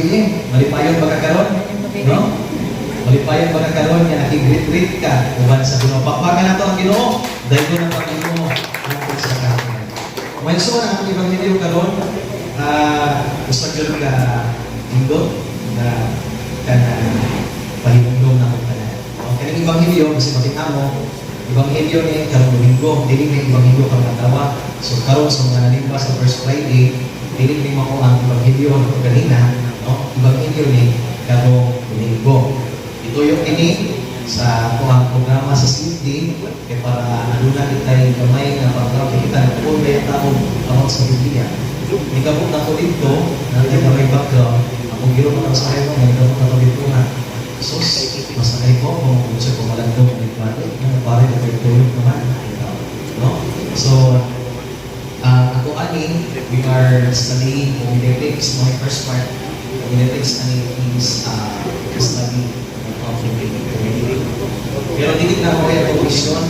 sige, malipayon ba ka karon? No? Malipayon ba ka karon nga nakigrit-grit ka uban sa Ginoo. Pakpakan nato ang Ginoo, dahil ko ng Panginoon tungkol sa kanya. May so na ang ebanghelyo karon, gusto ko ka indot na kana palibong na ko kana. Okay, ang ebanghelyo kasi makita mo, ebanghelyo ni karong Domingo, dili ni ebanghelyo karong adlaw. So karon sa mga nalimba sa First Friday, dili ni mako ang ebanghelyo ng kanina, no? Ebanghelyo ni karong Domingo. Ito yung ini sa kuhang programa sa CD para aduna kitay gamay na pagkaw kita kung may taong tawag sa Biblia. Ikabot na ko dito na may background, akong giro ko sa akin may ikabot na ko dito na sus, mas nakay ko kung sa kumalandong ng pare, na pare na pagtulog naman. No? So, ako ani, we are studying homiletics. My first part, homiletics ani is study of homiletics. Pero dili na ko yung komisyon,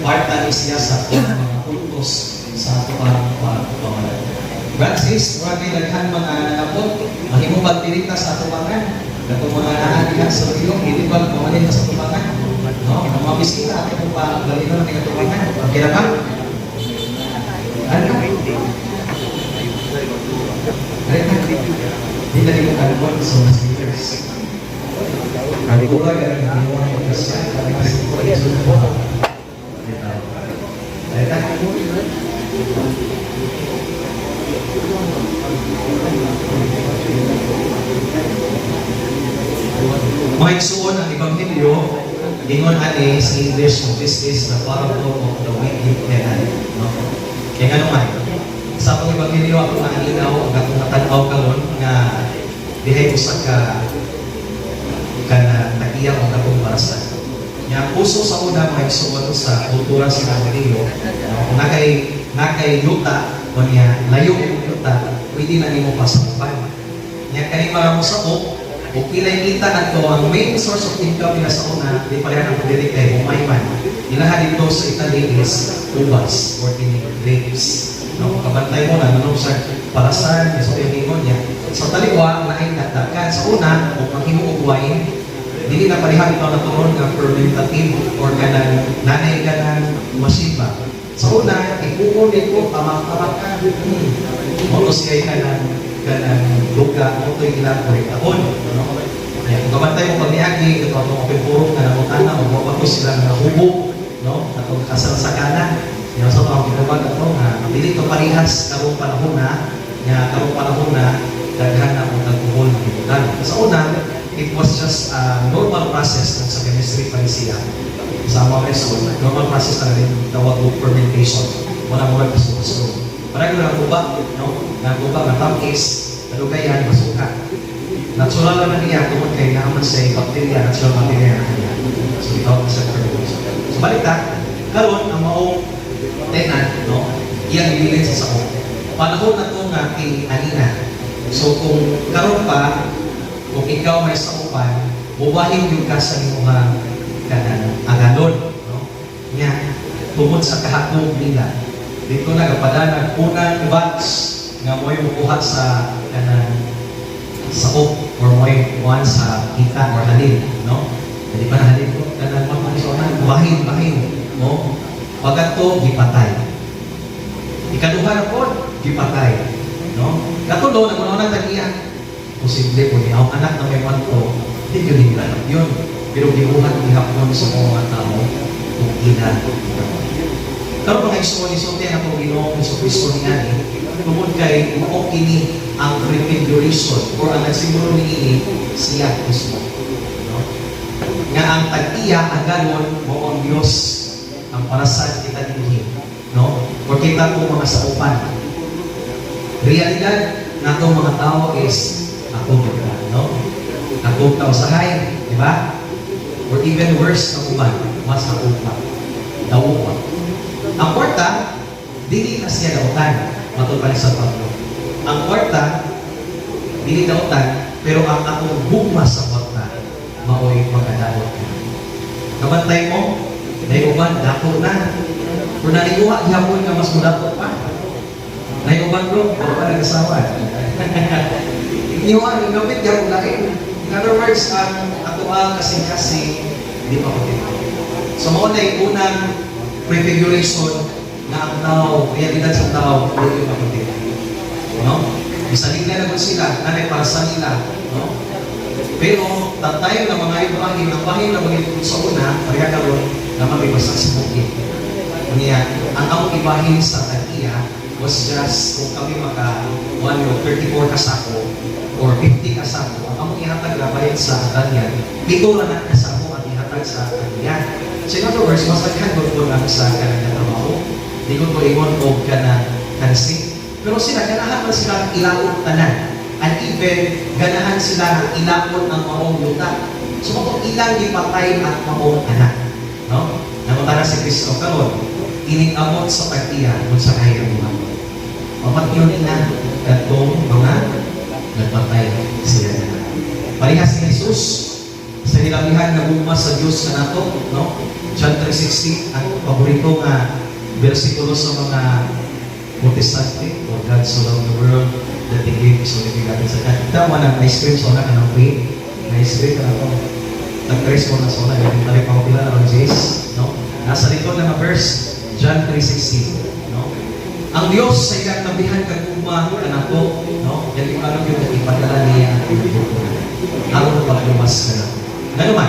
part na siya sa mga kultos sa ato pagpamalan. Francis, marami naghan mga nanapot, mahimo pagpilita sa atubangan. Katong mga naanihan sa iyo, hindi ba kumalin sa atubangan? No? Ang mga bisita, ato kung balino ng atubangan. Okay na ba? Ano? Hindi na rin kalabon sa mga speakers. Hindi ko ba ganun ang ginawa ng Kristiyan? Kasi ko ay sunod po. Dahil na. Mga igsuon ang ebanghelyo, lingon ani sa English, this is the parable of the wicked tenant. No? Kaya nga naman, sa pang ebanghelyo ako nailinaw ang akong natanaw karon nga dihay usa ka tagiya o akong parasan. Nga puso sa una mga igsuon sa kultura sa ebanghelyo, nakay yuta o niya layo yung yuta, pwede na nimo pasakupan. Nga kani mga musakop, o kilay kita na ito, ang main source of income nila sa una, di pala ang pagdidik kay Humayman. Ilahan dito sa Italy is uvas or grapes. No? Kabantay mo na, nanong sa parasan, so yung niya. Sa taliwa, naay nagdakan. Sa una, kung maghimo og wine, dili na palihan ito na turon ng fermentative or kanang nanay kanang masiba. Sa una, ikuon dito, tamang-tamang ka. Motos kay kanang luga, ito yung ilang kurikahon. Kung kabantay mo pag-niagi, ito ang pipurong na namutana, magwapato sila na hubog, atong kasalsakana. Yung sa mga pinabag ito, pili ito parihas karong panahon na, daghan na ang alcohol na pinutan. Sa una, it was just a normal process kung sa chemistry pa siya. Sa mga reson, normal process na rin tawag o fermentation. Wala mo rin kaso. Parang yung naguba, naguba na tamis, nalugayan, masuka. Natural naman niya, kung kay naman sa bacteria, natural material na kanya. So, ito sa fermentation. So, baliktad, karon ang maong tenant, iyang ibilin sa sakot. Panahon na ito nga anina. So, kung karon pa, kung ikaw may sakupan, buwahin yung ka sa imuha agalon. Nga, tungod sa kahakog nila. Dito na kapadana unang batch nga mo'y mukuha sa sakop or mo'y kuhan sa kita or halin, Hindi pa na halin ko, kanang mga bahin, Pagkato, gipatay. Ikaduha na po, gipatay, Katulo, nagmanaw ng tagiyan. Posible po niya, ang anak na may manto, hindi yun hilanap yun. Pero gibuhat ihapon sa mga tao kung ina. Pero mga isulti na kung Ginoong Jesucristo niya tungkol kay maokini ang refiguration or ang nagsimuro ni siya mismo. Nga ang tag-iya aganon mo ang Diyos ang parasan kita dinhi. O kita po mga saupan. Realidad na itong mga tao is akong akong tao sahay, di ba? Or even worse na uban, mas akong dawupan. Ang kwarta, dili na siya dautan, matupad sa Pablo. Ang kwarta, dili dautan, pero ang akong bugma sa kwarta, mao'y pagkadaot na. Kabantay mo, naiuban, dako na. Kung naniguha, ihapon ka mas mudako pa. Naiuban bro, o pa nag-asawa. Inyo ang gamit yung lain. In other words, ang atuang kasing-kasing di pa puti. So mo na yung unang prefiguration na ang tao, realidad sa tao, hindi yung maputi. No? Isalig na naman sila, nanay para sa nila. No? Pero, tayo na mga Ibrahim, ang bahay na mga sa una, pareha karon na mabibasa sa bukid. Kanya, ang among ibahin sa Tagiya was just, kung kami maka 34 kasako, or 50 kasako, ang among ihatag na bayad sa Tagiya, ito lang ang kasako ang ihatag sa Tagiya. So in other words, mas naghandol ko lang sa kanang trabaho, di ko iwan o kanang kansi. Pero sila, ganahan man sila ilaot tanan. And even, ganahan sila ng ilaot ang maong luta. So kung ilang ipatay at maong anak. No? Namutara si Kristo karon, ining-amot sa Tagiya kung sa kaya mga. Mamatyon nila katong mga nagpatay sila na. Parehas si Jesus sa hilamihan na buma sa Diyos na nato, no? John 3:16, ang paborito nga versikulo sa mga Protestante, or God so loved the world that He gave His only begotten Son. Kita mo na ice cream sa una ka ng pray, ice cream ka na ito. Nag-trace mo na sa una, yung tarik ako pila ng Jesus, no? Nasa likod ng verse, John 3:16, no? Ang Diyos sa ilang nabihan kaguma ka na ito, no? Yan yung alam yung ipadala niya ang aron paglumas ka na. Ganuman,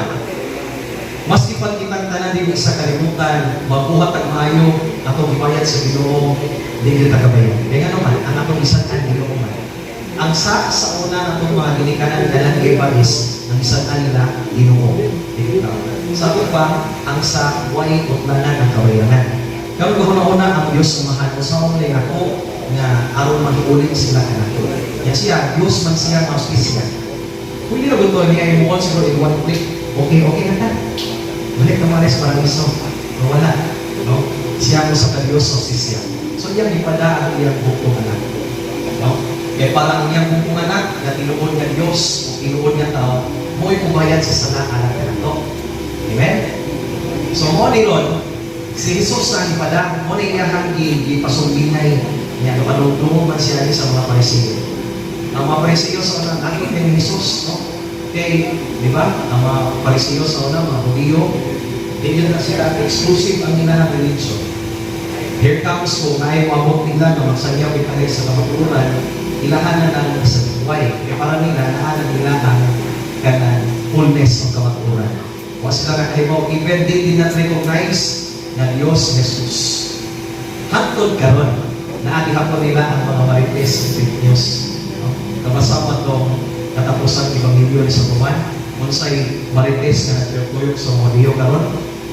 mas ipagkitang tanan din sa kalimutan, mabuhat ang mayo, atong ibayad sa Ginoo, di kita kabayan. Kaya nga naman, ang atong isang Ginoo man. Ang sa una natong mga ginikanan dalang ibaris, ang isang nila Ginoo. Sabi pa, ang sa way utlanan ang kabayanan. Kaya gahuna-una ang Diyos umahan ko sa umulay ako nga aron mag-ulit sila kanako. Yan siya, Diyos man siya mauspician. Kung hindi na ba ito, niya yung siguro in one click, okay na ta. Balik na maris para miso. Wala. No? Siya mo sa ka-Diyos o siya. So, iyang ipada ang iyang bukong anak. No? Kaya parang iyang bukong anak na tinuod niya Diyos o tinuod niya tao, mo'y kumayad sa sana anak na ito. Amen? So, mo ni Ron, si Jesus na ipada, mo na iyahang ipasumbinay niya. Lumaluntungo man siya sa mga parisiyo. Ang mga parisiyo sa unang nakikita ni Jesus, no? Okay, di ba? Ang mga parisiyo sa unang, mga Hudiyo, hindi na sila exclusive ang nilang religion. Here comes kung naayawabok nila na magsanyaw ikalay sa kamaturan, ilahanan ang sa buhay. Kaya para nila, naanan nila ang kanan fullness ng kamaturan. Kung sila nakahibaw, even din na-recognize na Diyos Jesus. Hantod karon na atihapon nila ang mga marites ng fake news. No? Kamasama itong katapusan Ebanghelyo ni San kung sa'y marites na nagpuyok sa mga Diyo karon,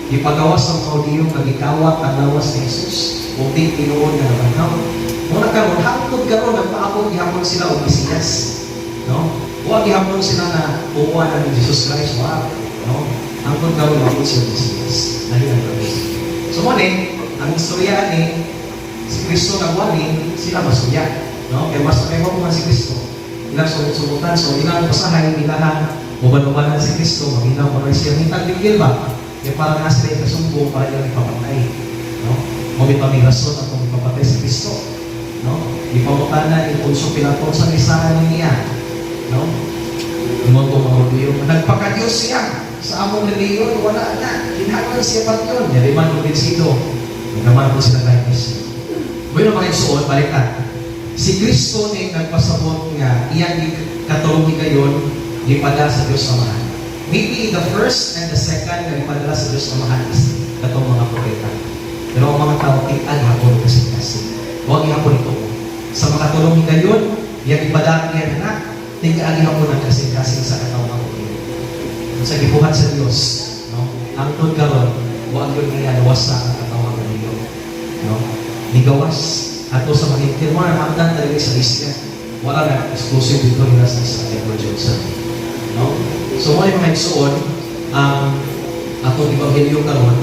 ipagawas sa mga Diyo kagikawat ang lawas ni Jesus kung di tinuod na nabanhaw. Muna karon, hantod karon nagpaabot gihapon sila o Mesiyas. No? Huwag gihapon sila na buuan ng Jesus Christ. Wow. No? Hantod karon mabot sila Mesiyas. Dahil ang Christ. So muna ang istorya ni si Kristo nagwali, sila masuya. No? Kaya mas kayo mo si Kristo. Ilang sumutan. So, ilang pasahay, ilahan, uban-ubanan si Kristo, mag-ilaw pa rin siya. Hintang bigil ba? Kaya parang nga sila ikasumbo para ilang ipapatay. No? Mamipamilason at ipapatay si Kristo. No? Ipamutanan, ipulso pilaton sa lisahan niya. No? Ingon ko mga Hudiyo, nagpaka-Diyos siya. Sa among reliyon, wala na. Hinhagan siya pat yun. Yan, liman kong dinsido. Naman po sila kahit Kristo. Bueno, mga isuon, balikan. Si Kristo ay nagpasabot nga iyang katulong gayon ipadala sa Diyos Amahan. Maybe the first and the second na ipadala sa Diyos Amahan is katong mga propeta. Pero ang mga tao tig-an hapon kasi. Huwag hapon ito. Sa mga katulong gayon, iyang ipadala niya na tig-an hapon ang kasing-kasing sa katawang propeta. Sa gibuhat sa Diyos, no? Ang tod karon, huwag yun niya nawasa ang katawang Diyos. No? Nigawas. At sa mga itin mo na hamdan talaga sa isya. Wala na exclusive dito nila sa Edward Johnson. No? So mo yung mga isuon, atong Ebanghelyo karon,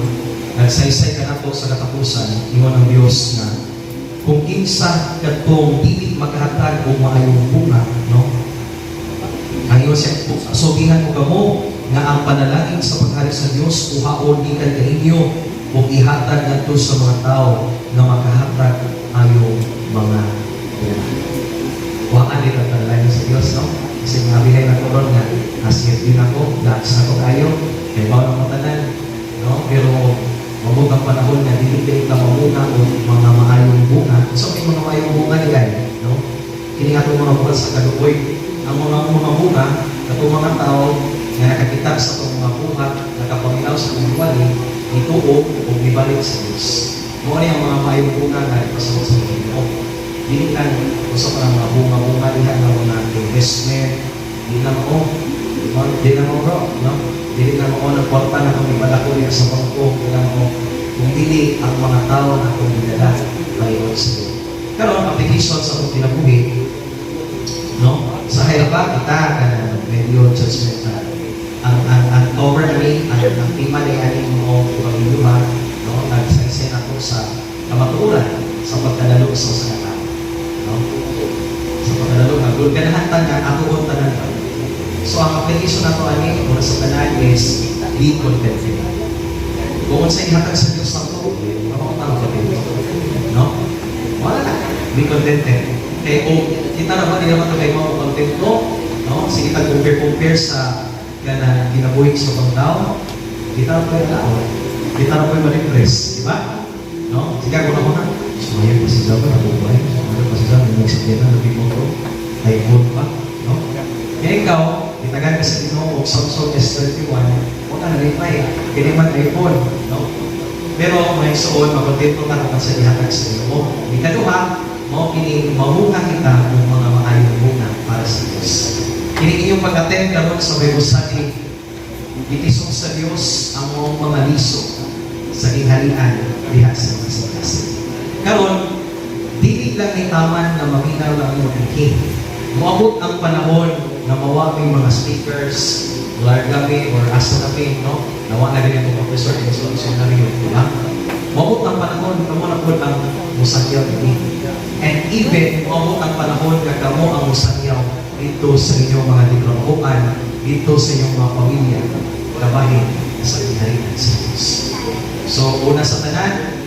nagsaysay ka na po sa katapusan, iwan ng Diyos na kung kinsa katong dili maghatag o maayong bunga, no? Ang siya, sugihan ko kamo nga ang panalangin sa paghari sa Diyos, uhaon ikan kainyo, o ihatag nato sa mga tao na makahatag ayong mga bunga. Huwag din ang panalangin sa Diyos, no? Kasi nabihay na ko ron nga, nasir din ako, lakas na ko kayo, kaya ba na matanan, no? Pero mabot ang panahon na dili ka mamuna o mga maayong bunga. So may mga maayong bunga nila, no? Kini nga itong mga bunga sa kaluoy. Ang mga bunga, katong mga tao na nakakitab sa itong mga bunga, nakapaminaw sa mga wali, ituo o ibalik sa Diyos. Mga ang mga maayong bunga na ipasabot sa Panginoon. Dili lang usap ng mga bunga-bunga diha ng mga investment, di na mo, bro, no? Dili na mo nagporta na kung ibala ko rin sa bangko, di na mo, kung dili ang mga tao na kung dinala, mayon sa Diyos. Pero ang application sa itong kinabuhi, no? Sa hirap kita, medyo judgmental. Ang cover ni, ang tema ni aning mo pag-iluha, no? Nagsaysay ako sa kamatuuran, sa pagkadalo sa sanata. No? Sa pagkadalo, nagulganahan nga, ako tanan ka. So, ang application na ito, mula sa tanan is, be contented. Kung sa ihatag sa Diyos na ito, ano ang contented? No? Wala na. Be contented. Kaya kung kita naman, hindi naman ito kayo mga contento, no? Sige, compare sa ginabuhi sa pagdaw, kita na po yung lao. Kita na po yung ma-impress. Diba? No? Sige, ako na muna. Sumayon pa si Zaba, nabubuhay. Sumayon pa si Zaba, nagsakyan na, nabigong ko. Typhoon pa. No? Kaya ikaw, itagan ka sa Ginoo, Samson S31, huwag ka nalipay. Kaya naman typhoon. No? Pero may suon, makontento ka naman sa ihatag sa Ginoo. Ikaduha, mahuha kita ng mga maayong bunga para sa Diyos. Kini inyong pag-attend karon sa Bible study, itisong sa Diyos ang mga liso sa inghalian diha sa mga klase. Karon, dili lang ni taman na maminaw lang yung thinking. Moabot ang panahon na mawa may mga speakers, largabi or asa namin, no? Nawa na rin ang professor ng misyonaryo, di ba? Moabot ang panahon, kamo na po ang musakyaw ini. And even, moabot ang panahon na kamo ang musakyaw dito sa inyong mga diplomakuan, dito sa inyong mga pamilya, kabahin sa inghalian sa Diyos. So, una sa tanan,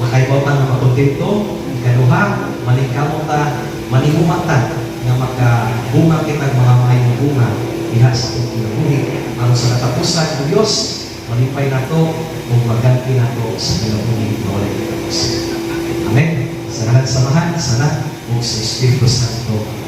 makaibawtan na makontento, ikaduha, maningkamuta, maningumata, na makabunga kita mga maayong bunga diha sa itong kinabuhi. Ang sa katapusan ng Diyos, malipay na ito kung maganti na ito sa kinabuhi na walay kita. Amen. Sa lahat samahan, sana, o sa Espiritu Santo.